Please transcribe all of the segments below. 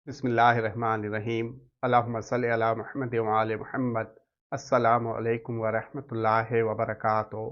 बिस्मिल्लाहिर्रहमानिर्रहीम। अल्लाहुम्मा सल्लि अला मुहम्मद व आले मुहम्मद। अस्सलामु अलैकुम व रहमतुल्लाहि व बरकातुहू।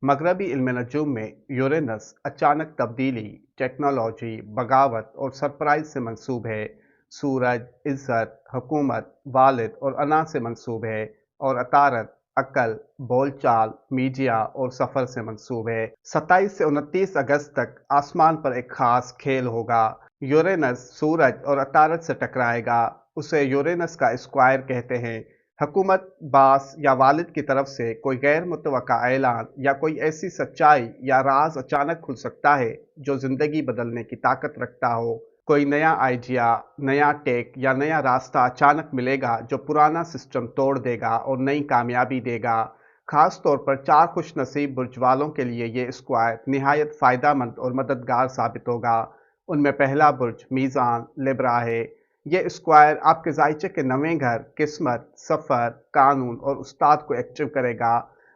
मगरबी इल्म नजूम में यूरेनस अचानक तब्दीली, टेक्नोलॉजी, बगावत और सरप्राइज से मंसूब है। सूरज इज़्ज़त, हुकूमत, वालिद और अना से मंसूब है और अतारत अकल, बोलचाल, मीडिया और सफ़र से मंसूब है। 27 से 29 अगस्त तक आसमान पर एक खास खेल होगा। यूरेनस सूरज और अतारत से टकराएगा। उसे यूरेनस का स्क्वायर कहते हैं। हुकूमत, बास या वालिद की तरफ से कोई गैर मुतवक्का ऐलान या कोई ऐसी सच्चाई या राज अचानक खुल सकता है जो जिंदगी बदलने की ताकत रखता हो। कोई नया आइडिया, नया टेक या नया रास्ता अचानक मिलेगा जो पुराना सिस्टम तोड़ देगा और नई कामयाबी देगा। खास तौर पर 4 खुश नसीब बुर्ज वालों के लिए ये स्क्वायर निहायत फ़ायदेमंद और मददगार साबित होगा। उनमें पहला बुर्ज मीज़ान लिब्रा है। ये स्क्वायर आपके जायचे के नवें घर, किस्मत, सफ़र, कानून और उस्ताद को एक्टिव करेगा।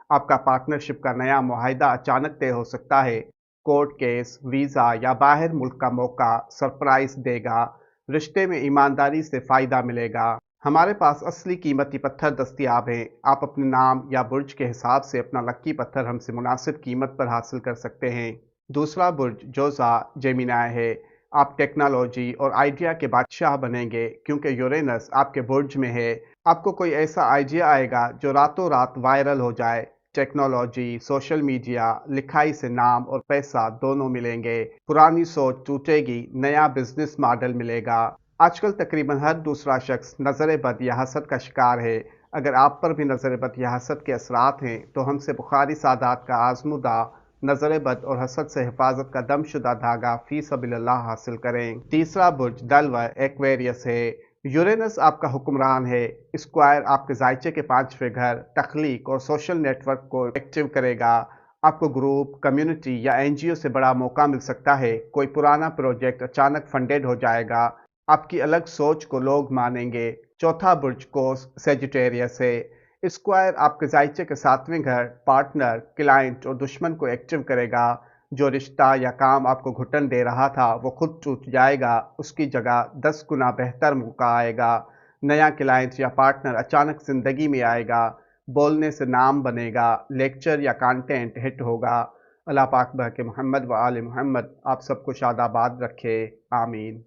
आपका पार्टनरशिप का नया मुआहिदा अचानक तय हो सकता है। कोर्ट केस, वीज़ा या बाहर मुल्क का मौका सरप्राइज देगा। रिश्ते में ईमानदारी से फ़ायदा मिलेगा। हमारे पास असली कीमती पत्थर दस्तयाब हैं। आप अपने नाम या बुर्ज के हिसाब से अपना लक्की पत्थर हमसे मुनासिब कीमत पर हासिल कर सकते हैं। दूसरा बुर्ज जोज़ा जेमिनाई है। आप टेक्नोलॉजी और आइडिया के बादशाह बनेंगे क्योंकि यूरेनस आपके बुर्ज में है। आपको कोई ऐसा आइडिया आएगा जो रातों रात वायरल हो जाए। टेक्नोलॉजी, सोशल मीडिया, लिखाई से नाम और पैसा दोनों मिलेंगे। पुरानी सोच टूटेगी, नया बिजनेस मॉडल मिलेगा। आजकल तकरीबन हर दूसरा शख्स नज़र बद या हसद का शिकार है। अगर आप पर भी नज़र बद या हसद के असरात हैं तो हमसे बुखारी सादात का आजमुदा नज़र बद और हसद से हिफाजत का दमशुदा धागा फी सबिलिल्लाह हासिल करें। तीसरा बुर्ज दल्व एक्वेरियस है। यूरेनस आपका हुक्मरान है। स्क्वायर आपके जायचे के 5वें घर, तख्लीक और सोशल नेटवर्क को एक्टिव करेगा। आपको ग्रुप, कम्युनिटी या एनजीओ से बड़ा मौका मिल सकता है। कोई पुराना प्रोजेक्ट अचानक फंडेड हो जाएगा। आपकी अलग सोच को लोग मानेंगे। चौथा बुर्ज कोस सेजिटेरियस है। स्क्वायर आपके जायचे के 7वें घर, पार्टनर, क्लाइंट और दुश्मन को एक्टिव करेगा। जो रिश्ता या काम आपको घुटन दे रहा था वो खुद टूट जाएगा। उसकी जगह 10 गुना बेहतर मौका आएगा। नया क्लाइंट या पार्टनर अचानक जिंदगी में आएगा। बोलने से नाम बनेगा। लेक्चर या कंटेंट हिट होगा। अल्लाह पाक बरके मोहम्मद व आले मोहम्मद आप सबको शादाबाद रखे। आमीन।